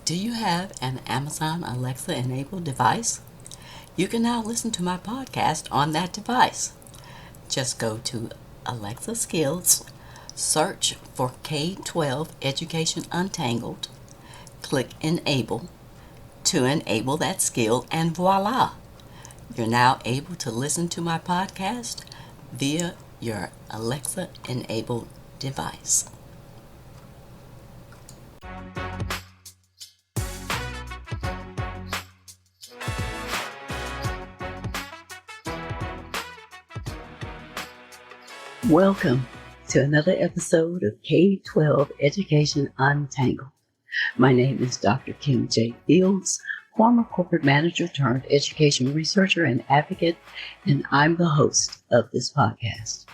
Do you have an Amazon Alexa enabled device? You can now listen to my podcast on that device. Just go to Alexa Skills, search for K-12 Education Untangled, click Enable to enable that skill, and voila! You're now able to listen to my podcast via your Alexa enabled device. Welcome to another episode of K-12 Education Untangled. My name is Dr. Kim J. Fields, former corporate manager turned education researcher and advocate, and I'm the host of this podcast.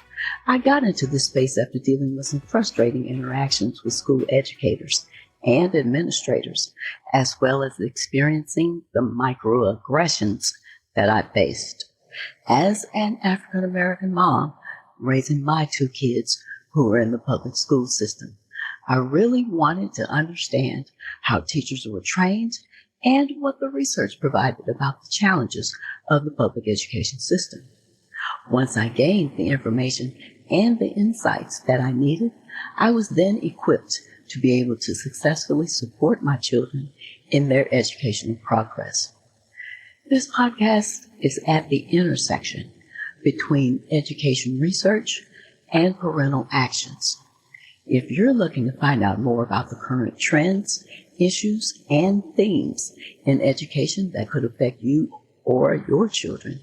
I got into this space after dealing with some frustrating interactions with school educators and administrators, as well as experiencing the microaggressions that I faced. As an African American mom, raising my two kids who were in the public school system, I really wanted to understand how teachers were trained and what the research provided about the challenges of the public education system. Once I gained the information and the insights that I needed, I was then equipped to be able to successfully support my children in their educational progress. This podcast is at the intersection between education research and parental actions. If you're looking to find out more about the current trends, issues, and themes in education that could affect you or your children,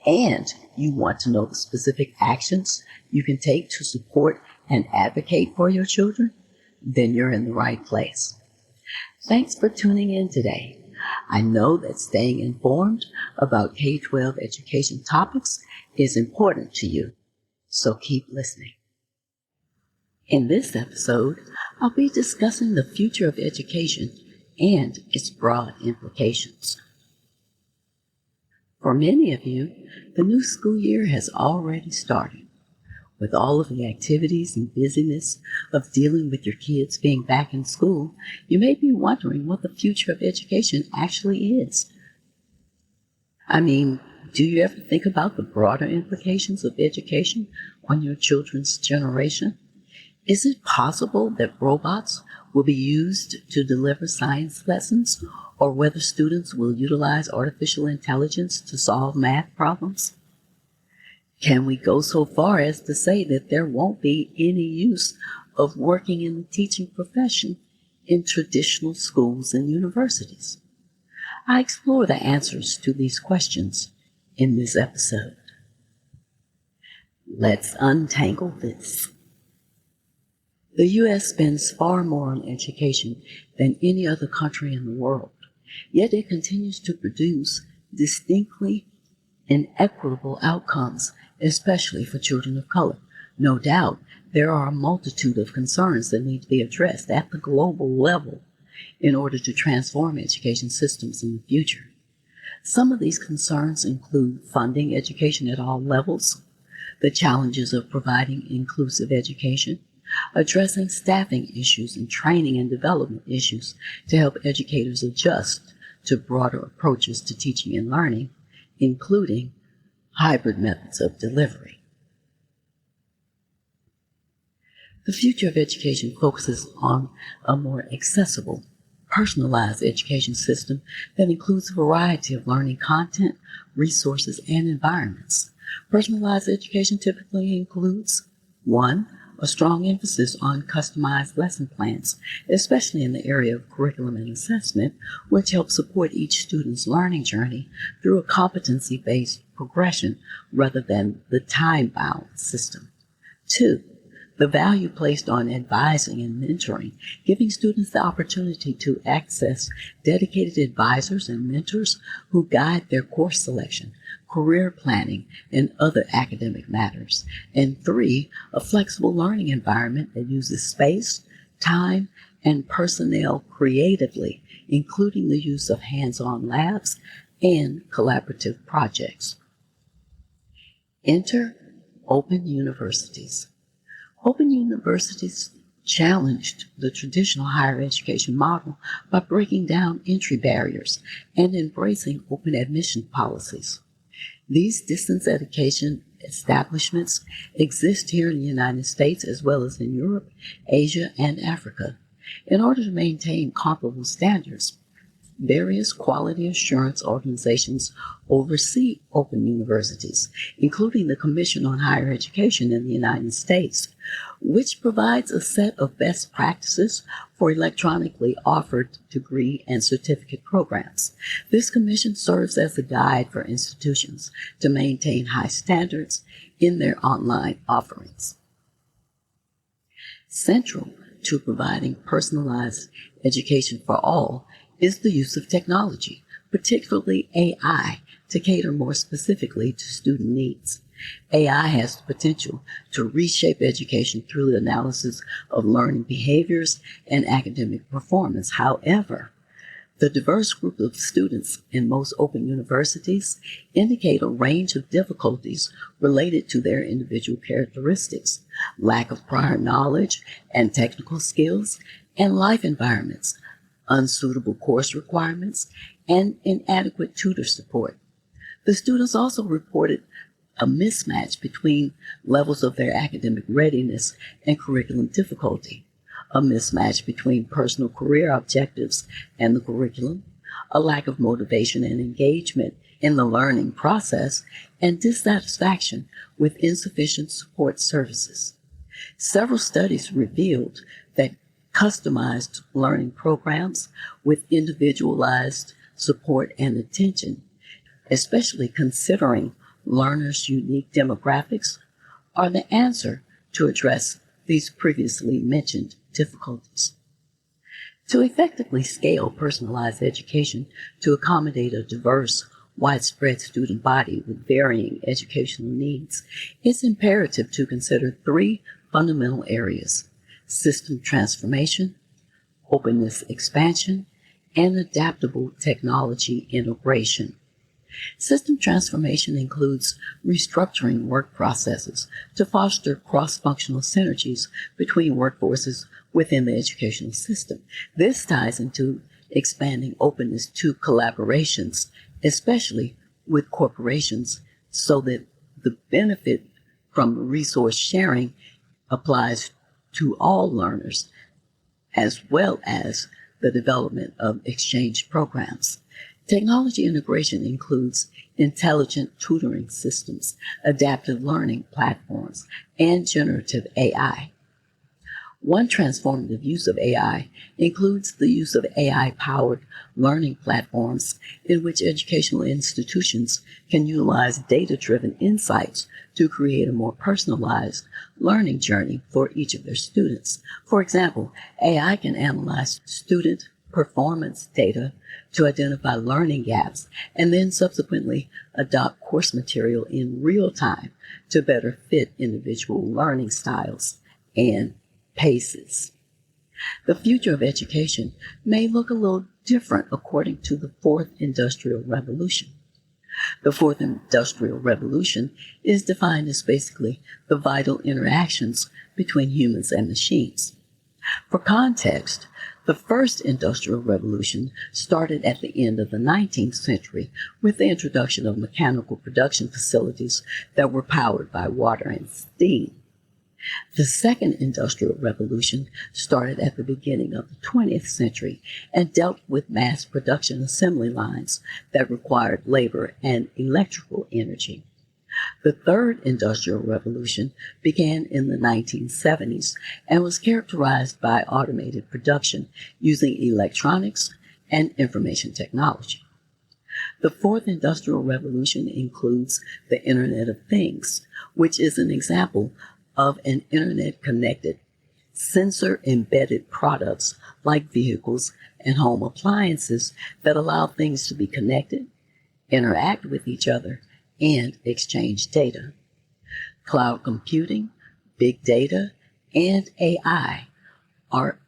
and you want to know the specific actions you can take to support and advocate for your children, then you're in the right place. Thanks for tuning in today. I know that staying informed about K-12 education topics is important to you, so keep listening. In this episode, I'll be discussing the future of education and its broad implications. For many of you, the new school year has already started. With all of the activities and busyness of dealing with your kids being back in school, you may be wondering what the future of education actually is. Do you ever think about the broader implications of education on your children's generation? Is it possible that robots will be used to deliver science lessons, or whether students will utilize artificial intelligence to solve math problems? Can we go so far as to say that there won't be any use of working in the teaching profession in traditional schools and universities? I explore the answers to these questions in this episode. Let's untangle this. The U.S. spends far more on education than any other country in the world, yet it continues to produce distinctly inequitable outcomes, especially for children of color. No doubt, there are a multitude of concerns that need to be addressed at the global level in order to transform education systems in the future. Some of these concerns include funding education at all levels, the challenges of providing inclusive education, addressing staffing issues and training and development issues to help educators adjust to broader approaches to teaching and learning, including hybrid methods of delivery. The future of education focuses on a more accessible, personalized education system that includes a variety of learning content, resources, and environments. Personalized education typically includes 1. A strong emphasis on customized lesson plans, especially in the area of curriculum and assessment, which helps support each student's learning journey through a competency-based progression rather than the time-bound system. 2. The value placed on advising and mentoring, giving students the opportunity to access dedicated advisors and mentors who guide their course selection, career planning, and other academic matters. And 3, a flexible learning environment that uses space, time, and personnel creatively, including the use of hands-on labs and collaborative projects. Enter open universities. Open universities challenged the traditional higher education model by breaking down entry barriers and embracing open admission policies. These distance education establishments exist here in the United States as well as in Europe, Asia, and Africa. In order to maintain comparable standards, various quality assurance organizations oversee open universities, including the Commission on Higher Education in the United States, which provides a set of best practices for electronically offered degree and certificate programs. This commission serves as a guide for institutions to maintain high standards in their online offerings. Central to providing personalized education for all is the use of technology, particularly AI, to cater more specifically to student needs. AI has the potential to reshape education through the analysis of learning behaviors and academic performance. However, the diverse group of students in most open universities indicate a range of difficulties related to their individual characteristics, lack of prior knowledge and technical skills, and life environments, unsuitable course requirements, and inadequate tutor support. The students also reported a mismatch between levels of their academic readiness and curriculum difficulty, a mismatch between personal career objectives and the curriculum, a lack of motivation and engagement in the learning process, and dissatisfaction with insufficient support services. Several studies revealed that customized learning programs with individualized support and attention, especially considering learners' unique demographics, are the answer to address these previously mentioned difficulties. To effectively scale personalized education to accommodate a diverse, widespread student body with varying educational needs, it's imperative to consider three fundamental areas: system transformation, openness expansion, and adaptable technology integration. System transformation includes restructuring work processes to foster cross-functional synergies between workforces within the educational system. This ties into expanding openness to collaborations, especially with corporations, so that the benefit from resource sharing applies to all learners, as well as the development of exchange programs. Technology integration includes intelligent tutoring systems, adaptive learning platforms, and generative AI. One transformative use of AI includes the use of AI-powered learning platforms in which educational institutions can utilize data-driven insights to create a more personalized learning journey for each of their students. For example, AI can analyze student performance data to identify learning gaps and then subsequently adopt course material in real time to better fit individual learning styles and paces. The future of education may look a little different according to the fourth industrial revolution. The fourth industrial revolution is defined as basically the vital interactions between humans and machines. For context, the first industrial revolution started at the end of the 19th century with the introduction of mechanical production facilities that were powered by water and steam. The second industrial revolution started at the beginning of the 20th century and dealt with mass production assembly lines that required labor and electrical energy. The third industrial revolution began in the 1970s and was characterized by automated production using electronics and information technology. The fourth industrial revolution includes the Internet of Things, which is an example of an internet-connected, sensor-embedded products like vehicles and home appliances that allow things to be connected, interact with each other, and exchange data. Cloud computing, big data, and AI are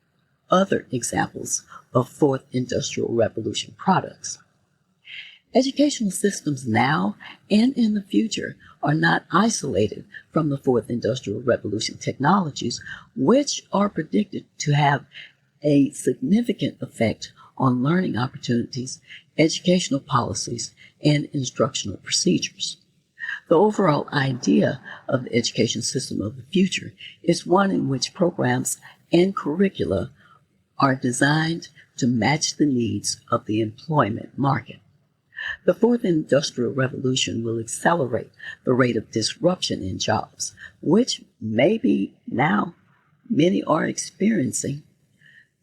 other examples of fourth industrial revolution products. Educational systems now and in the future are not isolated from the fourth industrial revolution technologies, which are predicted to have a significant effect on learning opportunities, educational policies, and instructional procedures. The overall idea of the education system of the future is one in which programs and curricula are designed to match the needs of the employment market. The fourth industrial revolution will accelerate the rate of disruption in jobs, which maybe now many are experiencing.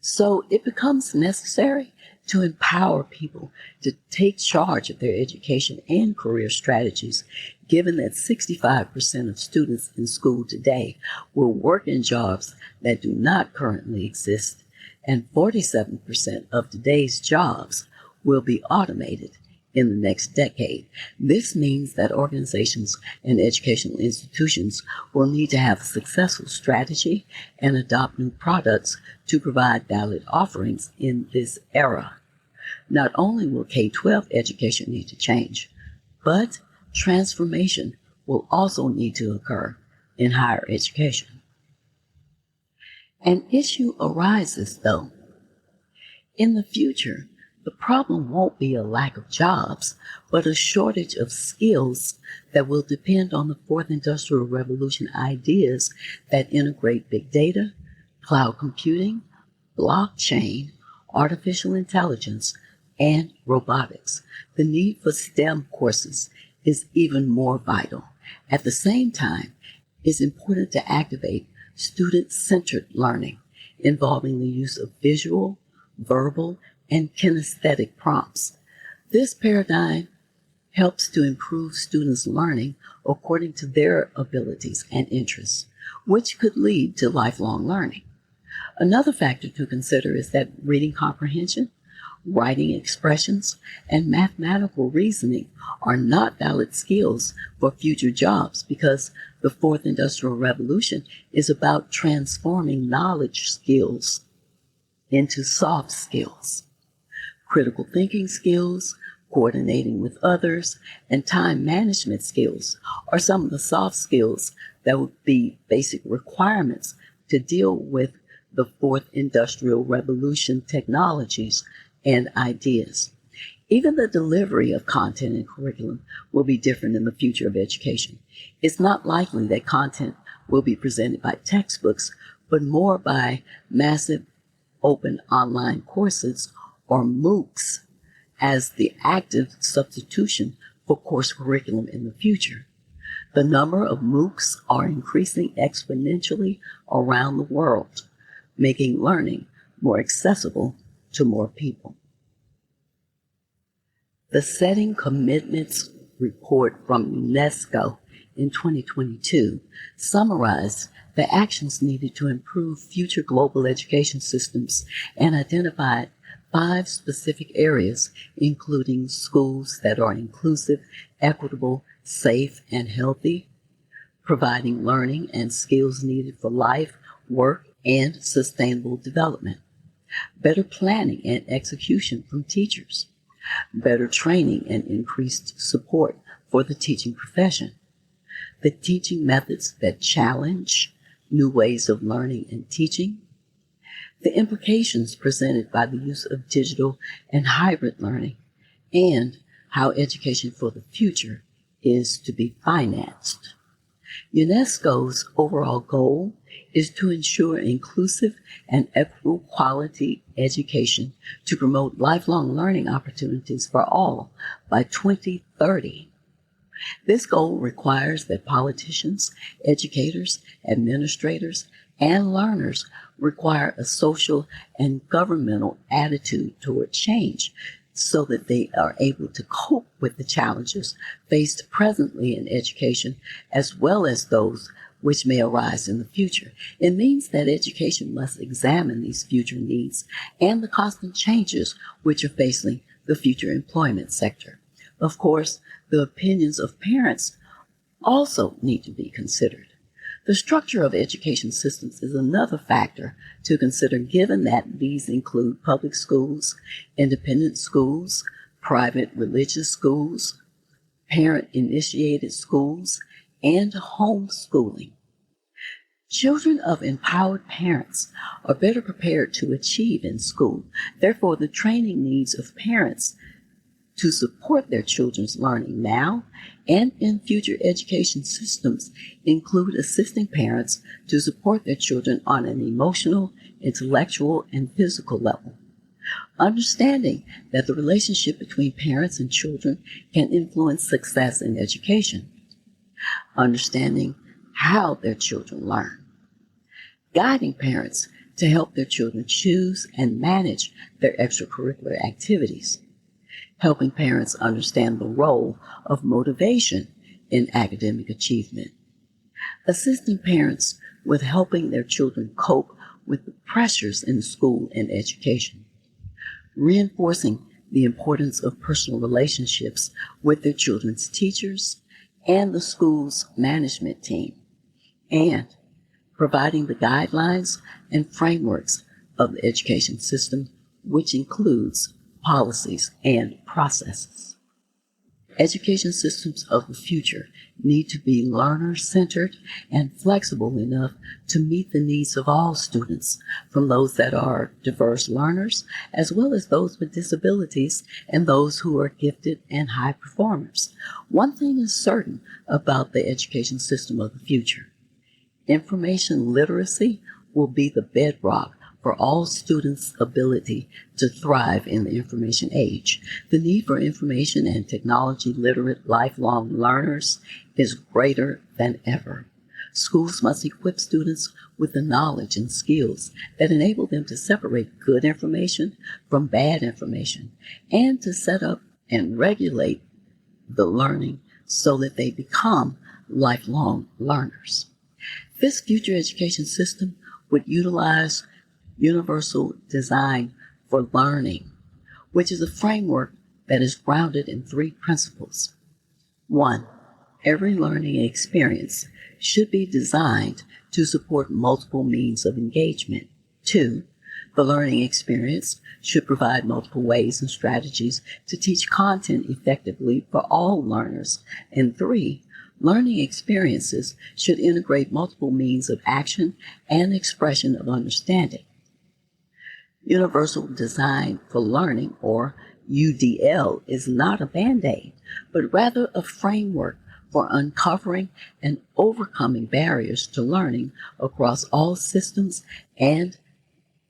So it becomes necessary to empower people to take charge of their education and career strategies, given that 65% of students in school today will work in jobs that do not currently exist, and 47% of today's jobs will be automated in the next decade. This means that organizations and educational institutions will need to have a successful strategy and adopt new products to provide valid offerings in this era. Not only will K-12 education need to change, but transformation will also need to occur in higher education. An issue arises, though. In the future, the problem won't be a lack of jobs, but a shortage of skills that will depend on the fourth industrial revolution ideas that integrate big data, cloud computing, blockchain, artificial intelligence, and robotics. The need for STEM courses is even more vital. At the same time, it's important to activate student-centered learning involving the use of visual, verbal, and kinesthetic prompts. This paradigm helps to improve students' learning according to their abilities and interests, which could lead to lifelong learning. Another factor to consider is that reading comprehension, writing expressions, and mathematical reasoning are not valid skills for future jobs because the fourth industrial revolution is about transforming knowledge skills into soft skills. Critical thinking skills, coordinating with others, and time management skills are some of the soft skills that would be basic requirements to deal with the fourth industrial revolution technologies and ideas. Even the delivery of content and curriculum will be different in the future of education. It's not likely that content will be presented by textbooks, but more by massive open online courses or MOOCs as the active substitution for course curriculum in the future. The number of MOOCs are increasing exponentially around the world, making learning more accessible to more people. The Setting Commitments report from UNESCO in 2022 summarized the actions needed to improve future global education systems and identified 5 specific areas, including schools that are inclusive, equitable, safe, and healthy, providing learning and skills needed for life, work, and sustainable development, better planning and execution from teachers, better training and increased support for the teaching profession, the teaching methods that challenge new ways of learning and teaching, the implications presented by the use of digital and hybrid learning, and how education for the future is to be financed. UNESCO's overall goal is to ensure inclusive and equitable quality education to promote lifelong learning opportunities for all by 2030. This goal requires that politicians, educators, administrators, and learners require a social and governmental attitude toward change so that they are able to cope with the challenges faced presently in education as well as those which may arise in the future. It means that education must examine these future needs and the constant changes which are facing the future employment sector. Of course, the opinions of parents also need to be considered. The structure of education systems is another factor to consider, given that these include public schools, independent schools, private religious schools, parent-initiated schools, and homeschooling. Children of empowered parents are better prepared to achieve in school. Therefore, the training needs of parents to support their children's learning now and in future education systems include assisting parents to support their children on an emotional, intellectual, and physical level. Understanding that the relationship between parents and children can influence success in education. Understanding how their children learn. Guiding parents to help their children choose and manage their extracurricular activities. Helping parents understand the role of motivation in academic achievement. Assisting parents with helping their children cope with the pressures in school and education. Reinforcing the importance of personal relationships with their children's teachers and the school's management team. And providing the guidelines and frameworks of the education system, which includes policies and processes. Education systems of the future need to be learner-centered and flexible enough to meet the needs of all students, from those that are diverse learners, as well as those with disabilities and those who are gifted and high performers. One thing is certain about the education system of the future. Information literacy will be the bedrock for all students' ability to thrive in the information age. The need for information and technology literate lifelong learners is greater than ever. Schools must equip students with the knowledge and skills that enable them to separate good information from bad information and to set up and regulate the learning so that they become lifelong learners. This future education system would utilize universal design for learning, which is a framework that is grounded in 3 principles. 1. Every learning experience should be designed to support multiple means of engagement. 2. The learning experience should provide multiple ways and strategies to teach content effectively for all learners. And 3. Learning experiences should integrate multiple means of action and expression of understanding. Universal Design for Learning, or UDL, is not a Band-Aid, but rather a framework for uncovering and overcoming barriers to learning across all systems and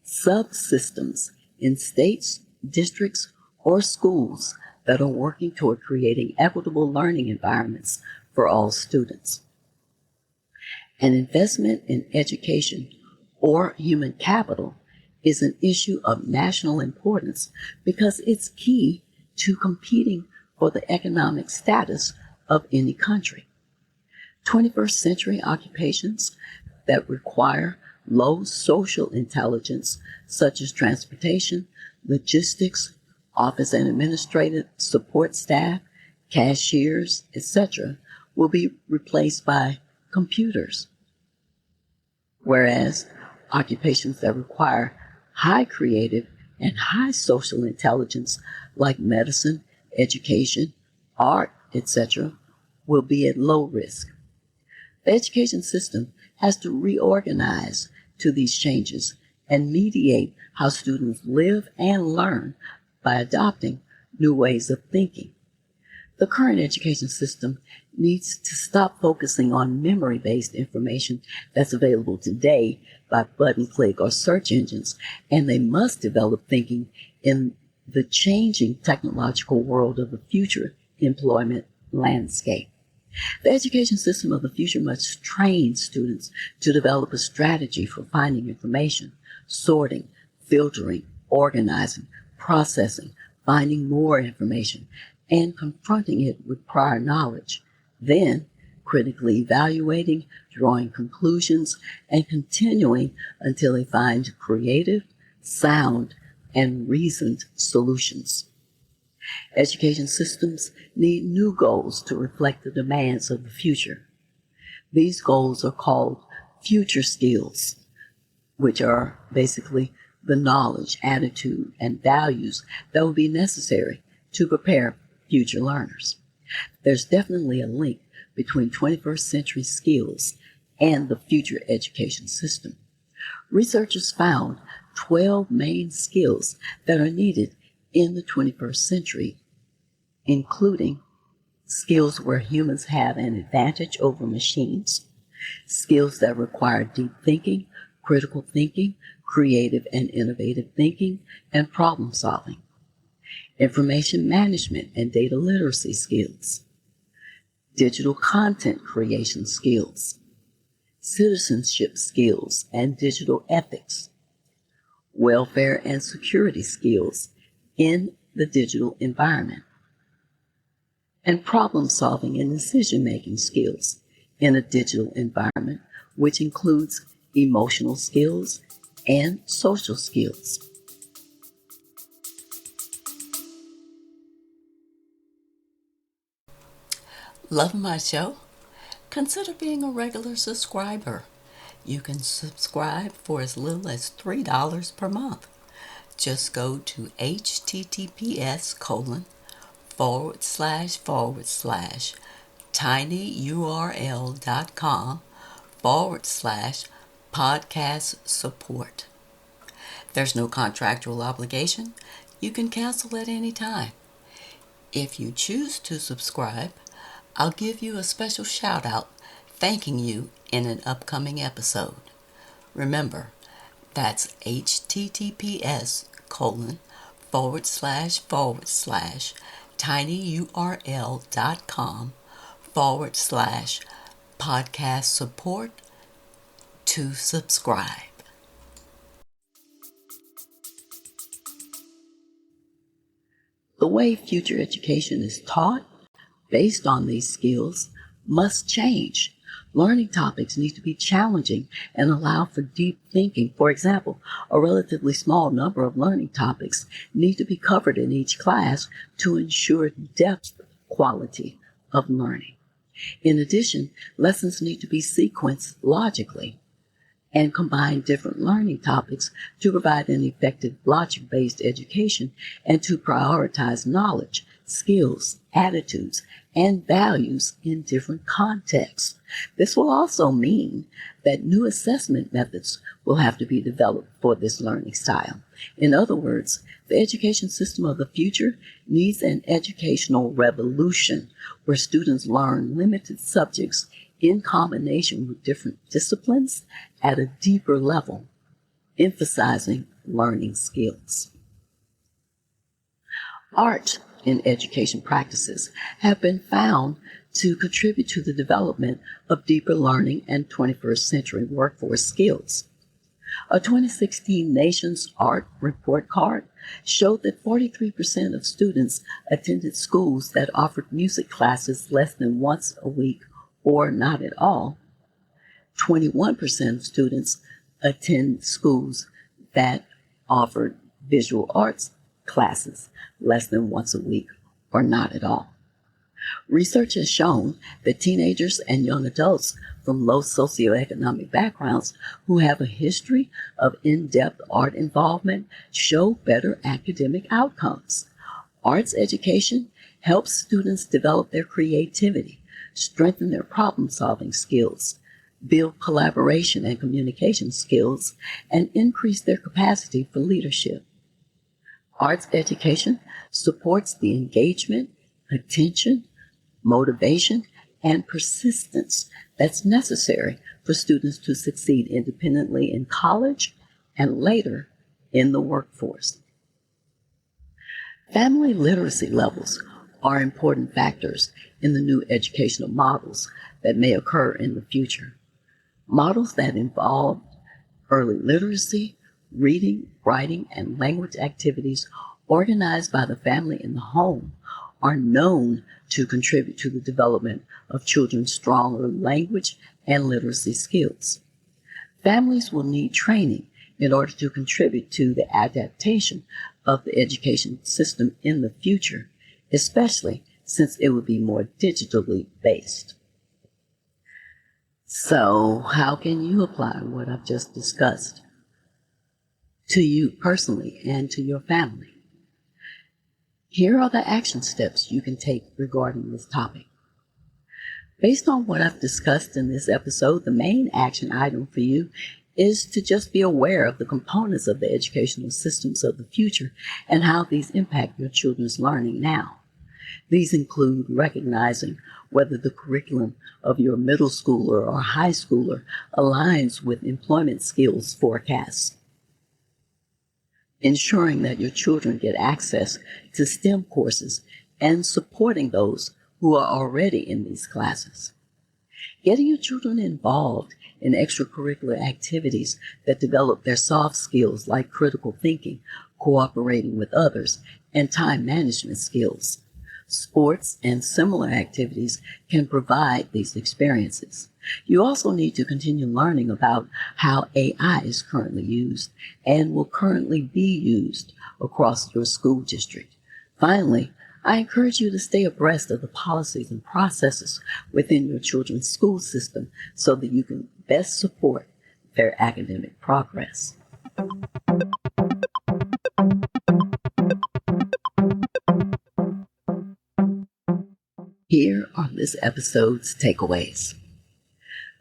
subsystems in states, districts, or schools that are working toward creating equitable learning environments for all students. An investment in education or human capital is an issue of national importance because it's key to competing for the economic status of any country. 21st century occupations that require low social intelligence, such as transportation, logistics, office and administrative support staff, cashiers, etc., will be replaced by computers. Whereas occupations that require high creative and high social intelligence, like medicine, education, art, etc., will be at low risk. The education system has to reorganize to these changes and mediate how students live and learn by adopting new ways of thinking. The current education system needs to stop focusing on memory-based information that's available today by button click or search engines, and they must develop thinking in the changing technological world of the future employment landscape. The education system of the future must train students to develop a strategy for finding information, sorting, filtering, organizing, processing, finding more information, and confronting it with prior knowledge, then critically evaluating, drawing conclusions, and continuing until they find creative, sound, and reasoned solutions. Education systems need new goals to reflect the demands of the future. These goals are called future skills, which are basically the knowledge, attitude, and values that will be necessary to prepare future learners. There's definitely a link between 21st century skills and the future education system. Researchers found 12 main skills that are needed in the 21st century, including skills where humans have an advantage over machines, skills that require deep thinking, critical thinking, creative and innovative thinking, and problem solving, information management and data literacy skills, digital content creation skills, citizenship skills and digital ethics, welfare and security skills in the digital environment, and problem-solving and decision-making skills in a digital environment, which includes emotional skills and social skills. Love my show? Consider being a regular subscriber. You can subscribe for as little as $3 per month. Just go to https://tinyurl.com/podcast support. There's no contractual obligation. You can cancel at any time. If you choose to subscribe, I'll give you a special shout out thanking you in an upcoming episode. Remember, that's https://tinyurl.com/podcast support to subscribe. The way future education is taught based on these skills must change. Learning topics need to be challenging and allow for deep thinking. For example, a relatively small number of learning topics need to be covered in each class to ensure depth quality of learning. In addition, lessons need to be sequenced logically and combine different learning topics to provide an effective logic-based education and to prioritize knowledge, skills, attitudes, and values in different contexts. This will also mean that new assessment methods will have to be developed for this learning style. In other words, the education system of the future needs an educational revolution where students learn limited subjects in combination with different disciplines at a deeper level, emphasizing learning skills. Art in education practices have been found to contribute to the development of deeper learning and 21st century workforce skills. A 2016 Nations Art Report Card showed that 43% of students attended schools that offered music classes less than once a week or not at all. 21% of students attend schools that offered visual arts classes less than once a week or not at all. Research has shown that teenagers and young adults from low socioeconomic backgrounds who have a history of in-depth art involvement show better academic outcomes. Arts education helps students develop their creativity, strengthen their problem-solving skills, build collaboration and communication skills, and increase their capacity for leadership. Arts education supports the engagement, attention, motivation, and persistence that's necessary for students to succeed independently in college and later in the workforce. Family literacy levels are important factors in the new educational models that may occur in the future. Models that involve early literacy, reading, writing, and language activities organized by the family in the home are known to contribute to the development of children's stronger language and literacy skills. Families will need training in order to contribute to the adaptation of the education system in the future, especially since it will be more digitally based. So, how can you apply what I've just discussed to you personally and to your family? Here are the action steps you can take regarding this topic. Based on what I've discussed in this episode, the main action item for you is to just be aware of the components of the educational systems of the future and how these impact your children's learning now. These include recognizing whether the curriculum of your middle schooler or high schooler aligns with employment skills forecasts, ensuring that your children get access to STEM courses and supporting those who are already in these classes, getting your children involved in extracurricular activities that develop their soft skills like critical thinking, cooperating with others, and time management skills. Sports and similar activities can provide these experiences. You also need to continue learning about how AI is currently used and will currently be used across your school district. Finally, I encourage you to stay abreast of the policies and processes within your children's school system so that you can best support their academic progress. Here are this episode's takeaways.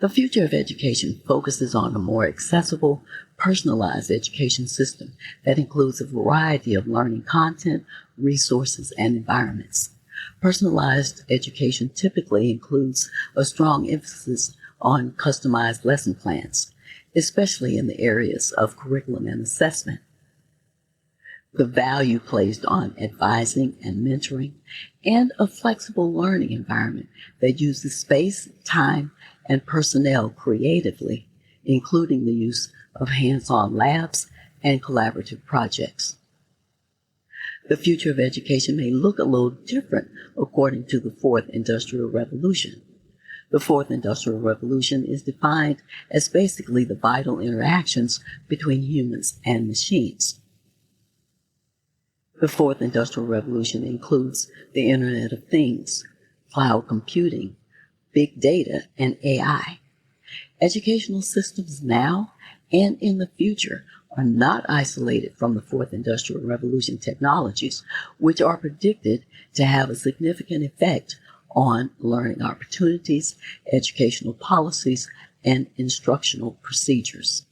The future of education focuses on a more accessible, personalized education system that includes a variety of learning content, resources, and environments. Personalized education typically includes a strong emphasis on customized lesson plans, especially in the areas of curriculum and assessment. The value placed on advising and mentoring, and a flexible learning environment that uses space, time, and personnel creatively, including the use of hands-on labs and collaborative projects. The future of education may look a little different according to the Fourth Industrial Revolution. The Fourth Industrial Revolution is defined as basically the vital interactions between humans and machines. The Fourth Industrial Revolution includes the Internet of Things, cloud computing, big data, and AI. Educational systems now and in the future are not isolated from the Fourth Industrial Revolution technologies, which are predicted to have a significant effect on learning opportunities, educational policies, and instructional procedures.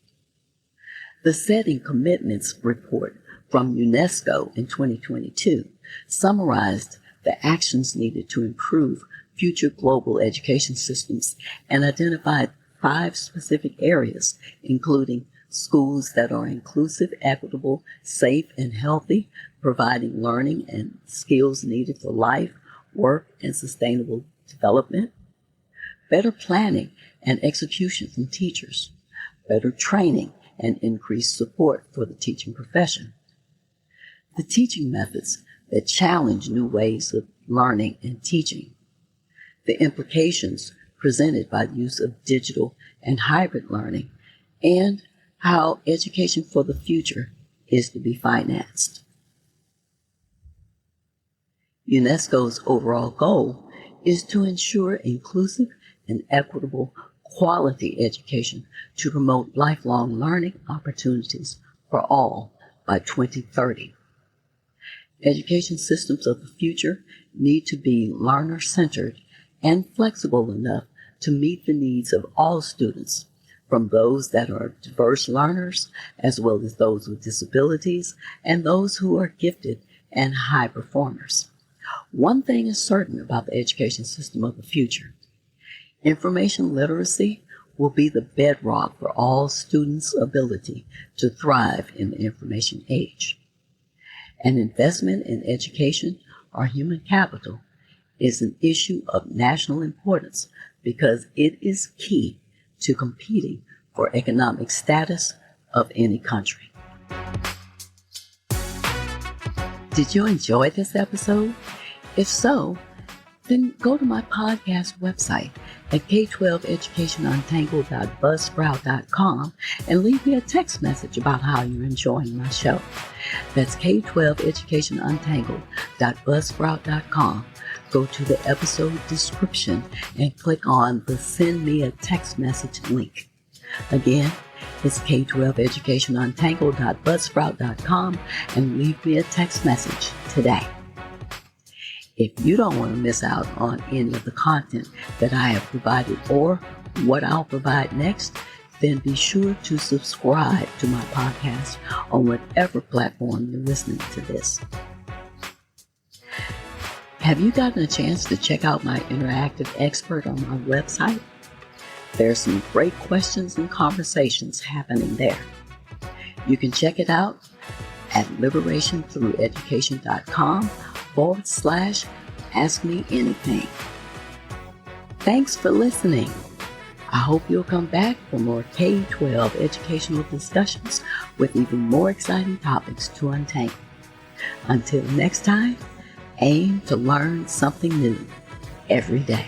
The Setting Commitments report from UNESCO in 2022 summarized the actions needed to improve future global education systems and identified 5 specific areas, including schools that are inclusive, equitable, safe, and healthy, providing learning and skills needed for life, work, and sustainable development, better planning and execution from teachers, better training and increased support for the teaching profession, the teaching methods that challenge new ways of learning and teaching, the implications presented by the use of digital and hybrid learning, and how education for the future is to be financed. UNESCO's overall goal is to ensure inclusive and equitable quality education to promote lifelong learning opportunities for all by 2030. Education systems of the future need to be learner-centered and flexible enough to meet the needs of all students, from those that are diverse learners, as well as those with disabilities, and those who are gifted and high performers. One thing is certain about the education system of the future. Information literacy will be the bedrock for all students' ability to thrive in the information age. An investment in education or human capital is an issue of national importance because it is key to competing for economic status of any country. Did you enjoy this episode? If so, then go to my podcast website at k12educationuntangled.buzzsprout.com and leave me a text message about how you're enjoying my show. That's k12educationuntangled.buzzsprout.com. Go to the episode description and click on the Send Me a Text Message link. Again, it's k12educationuntangled.buzzsprout.com and leave me a text message today. If you don't want to miss out on any of the content that I have provided or what I'll provide next, then be sure to subscribe to my podcast on whatever platform you're listening to this. Have you gotten a chance to check out my interactive expert on my website? There's some great questions and conversations happening there. You can check it out at liberationthrougheducation.com/Ask Me Anything. Thanks for listening. I hope you'll come back for more K-12 educational discussions with even more exciting topics to untangle. Until next time, aim to learn something new every day.